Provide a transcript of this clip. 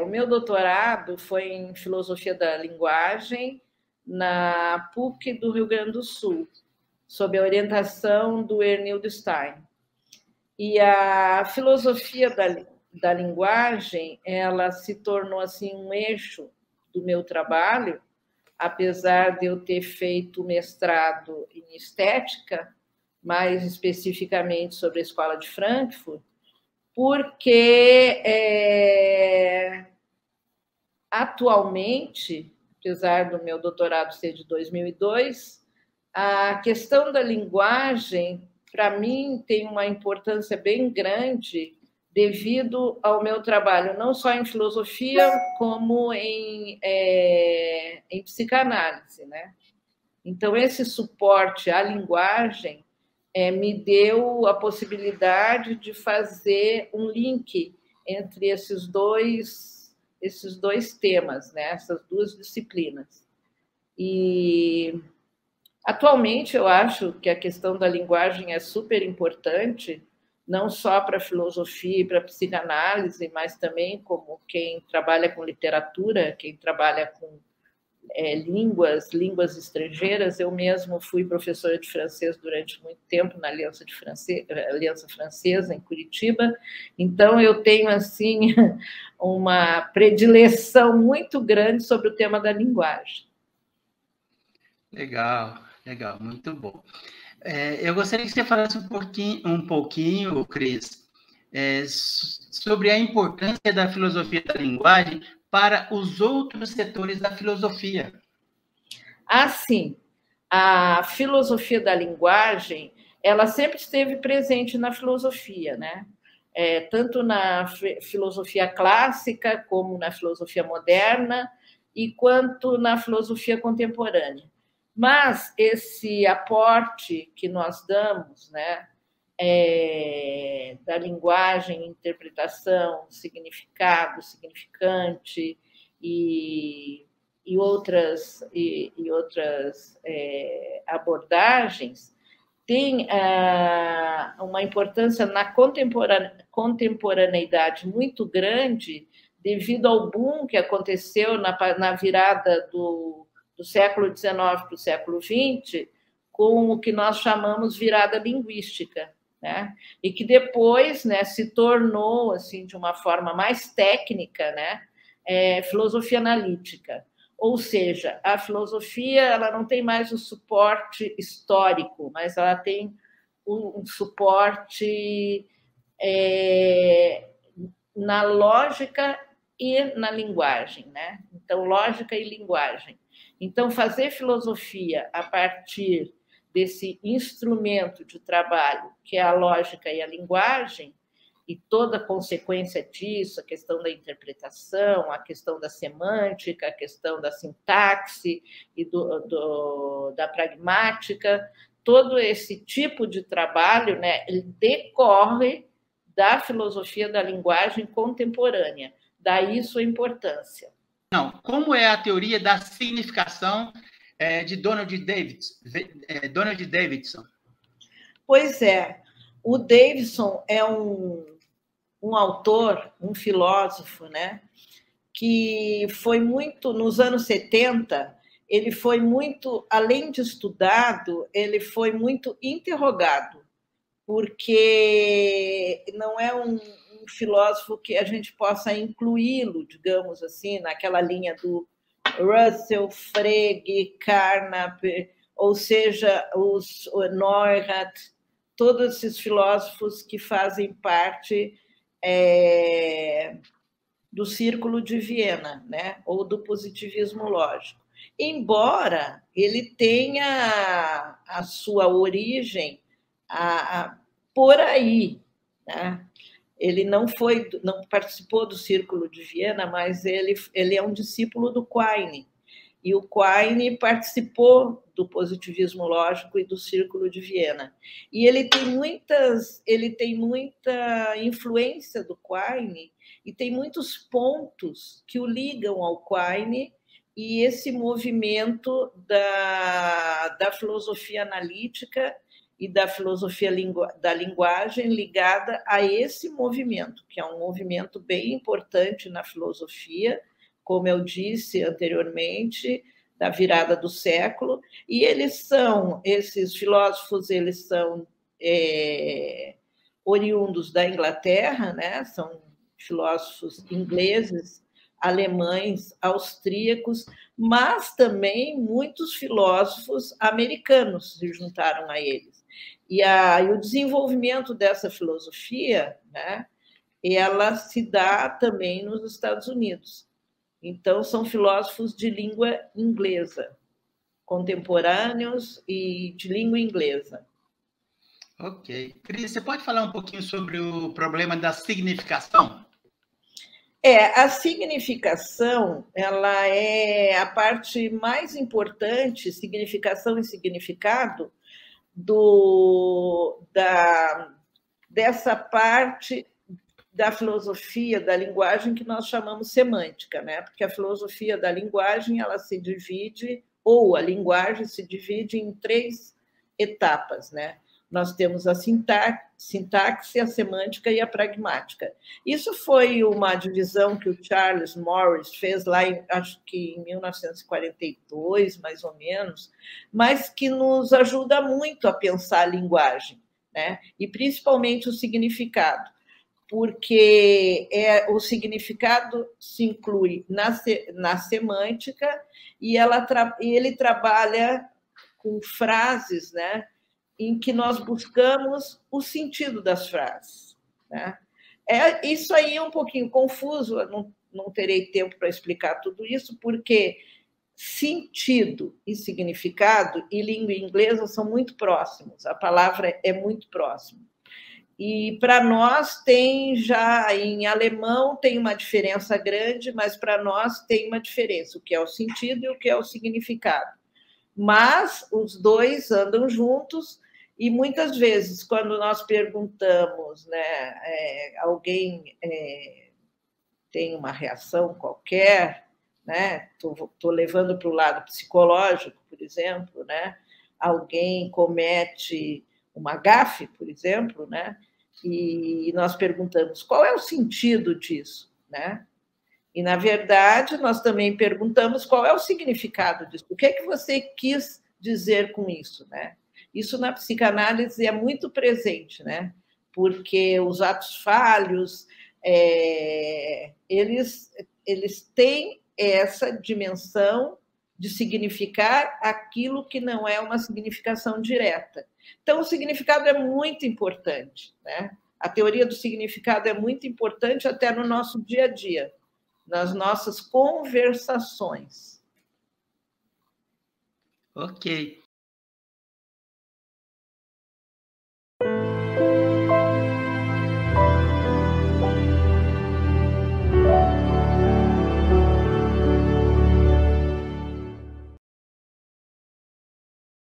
O meu doutorado foi em filosofia da linguagem na PUC do Rio Grande do Sul, sob a orientação do Ernildo Stein. E a filosofia da linguagem, ela se tornou assim um eixo do meu trabalho, apesar de eu ter feito mestrado em estética, mais especificamente sobre a Escola de Frankfurt, porque atualmente, apesar do meu doutorado ser de 2002, a questão da linguagem, para mim, tem uma importância bem grande devido ao meu trabalho, não só em filosofia, como em psicanálise, né? Então, esse suporte à linguagem me deu a possibilidade de fazer um link entre esses dois temas, né? Essas duas disciplinas. E atualmente eu acho que a questão da linguagem é super importante, não só para a filosofia e para a psicanálise, mas também como quem trabalha com literatura, quem trabalha com línguas estrangeiras. Eu mesmo fui professora de francês durante muito tempo na Aliança Francesa, em Curitiba, então eu tenho, assim, uma predileção muito grande sobre o tema da linguagem. Legal, legal, muito bom. Eu gostaria que você falasse um pouquinho, Cris, sobre a importância da filosofia da linguagem para os outros setores da filosofia. Sim, a filosofia da linguagem, ela sempre esteve presente na filosofia, né? Tanto na filosofia clássica, como na filosofia moderna, e quanto na filosofia contemporânea. Mas esse aporte que nós damos, né, da linguagem, interpretação, significado, significante e outras abordagens, tem uma importância na contemporaneidade muito grande devido ao boom que aconteceu na virada do século XIX para o século XX, com o que nós chamamos virada linguística, né? E que depois, né, se tornou, assim, de uma forma mais técnica, né, filosofia analítica. Ou seja, a filosofia, ela não tem mais o suporte histórico, mas ela tem um suporte na lógica e na linguagem, né? Então, lógica e linguagem. Então, fazer filosofia a partir desse instrumento de trabalho, que é a lógica e a linguagem, e toda a consequência disso, a questão da interpretação, a questão da semântica, a questão da sintaxe e da pragmática, todo esse tipo de trabalho, né, ele decorre da filosofia da linguagem contemporânea. Daí sua importância. Não, como é a teoria da significação de Donald Davidson? Pois é, o Davidson é um autor, um filósofo, né, que foi muito, nos anos 70, ele foi muito, além de estudado, ele foi muito interrogado, porque não é um filósofo que a gente possa incluí-lo, digamos assim, naquela linha do Russell, Frege, Carnap, ou seja, os Neurath, todos esses filósofos que fazem parte do Círculo de Viena, né? Ou do positivismo lógico. Embora ele tenha a sua origem por aí, né? Ele não participou do Círculo de Viena, mas ele é um discípulo do Quine. E o Quine participou do positivismo lógico e do Círculo de Viena. E ele tem muita influência do Quine e tem muitos pontos que o ligam ao Quine e esse movimento da filosofia analítica e da filosofia da linguagem ligada a esse movimento, que é um movimento bem importante na filosofia, como eu disse anteriormente, da virada do século, e esses filósofos, eles são oriundos da Inglaterra, né? São filósofos ingleses, alemães, austríacos, mas também muitos filósofos americanos se juntaram a eles. E o desenvolvimento dessa filosofia, né, ela se dá também nos Estados Unidos. Então, são filósofos de língua inglesa, contemporâneos e de língua inglesa. Ok. Cris, você pode falar um pouquinho sobre o problema da significação? A significação, ela é a parte mais importante, significação e significado, dessa parte da filosofia da linguagem que nós chamamos semântica, né? Porque a filosofia da linguagem, ela se divide, ou a linguagem se divide em 3 etapas, né? Nós temos a sintaxe, a semântica e a pragmática. Isso foi uma divisão que o Charles Morris fez lá, acho que em 1942, mais ou menos, mas que nos ajuda muito a pensar a linguagem, né? E principalmente o significado, porque o significado se inclui na semântica e ele trabalha com frases, né, em que nós buscamos o sentido das frases, né? Isso aí é um pouquinho confuso, eu não terei tempo para explicar tudo isso, porque sentido e significado e língua inglesa são muito próximos, a palavra é muito próxima. E para nós tem já, em alemão tem uma diferença grande, mas para nós tem uma diferença, o que é o sentido e o que é o significado. Mas os dois andam juntos e muitas vezes, quando nós perguntamos, né, alguém tem uma reação qualquer, né, estou levando para o lado psicológico, por exemplo, né, alguém comete uma gafe, por exemplo, né, e nós perguntamos qual é o sentido disso, né? E, na verdade, nós também perguntamos qual é o significado disso, o que é que você quis dizer com isso, né? Isso na psicanálise é muito presente, né? Porque os atos falhos, eles têm essa dimensão de significar aquilo que não é uma significação direta. Então, o significado é muito importante, né? A teoria do significado é muito importante até no nosso dia a dia, nas nossas conversações. Ok.